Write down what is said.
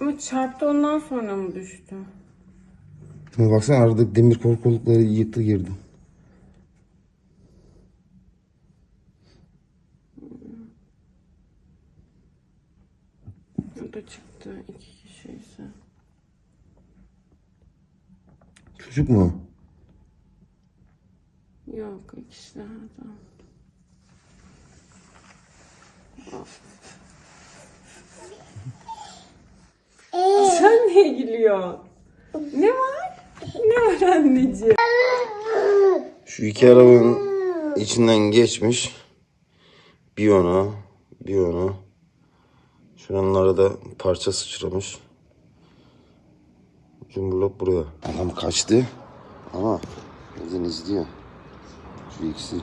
Ama çarptı, ondan sonra mı düştü? Baksana aradaki demir korkulukları yıktı girdi. O da çıktı, 2 kişiyse. Çocuk mu? Yok, ikişlerden. Sen niye gülüyorsun? Ne var? Ne var anneciğim? Şu iki arabanın içinden geçmiş. Bir ona, bir ona. Şuranlara da parça sıçramış. Cumburlop buraya. Adam kaçtı ama bizden izliyor. Şu ikisi.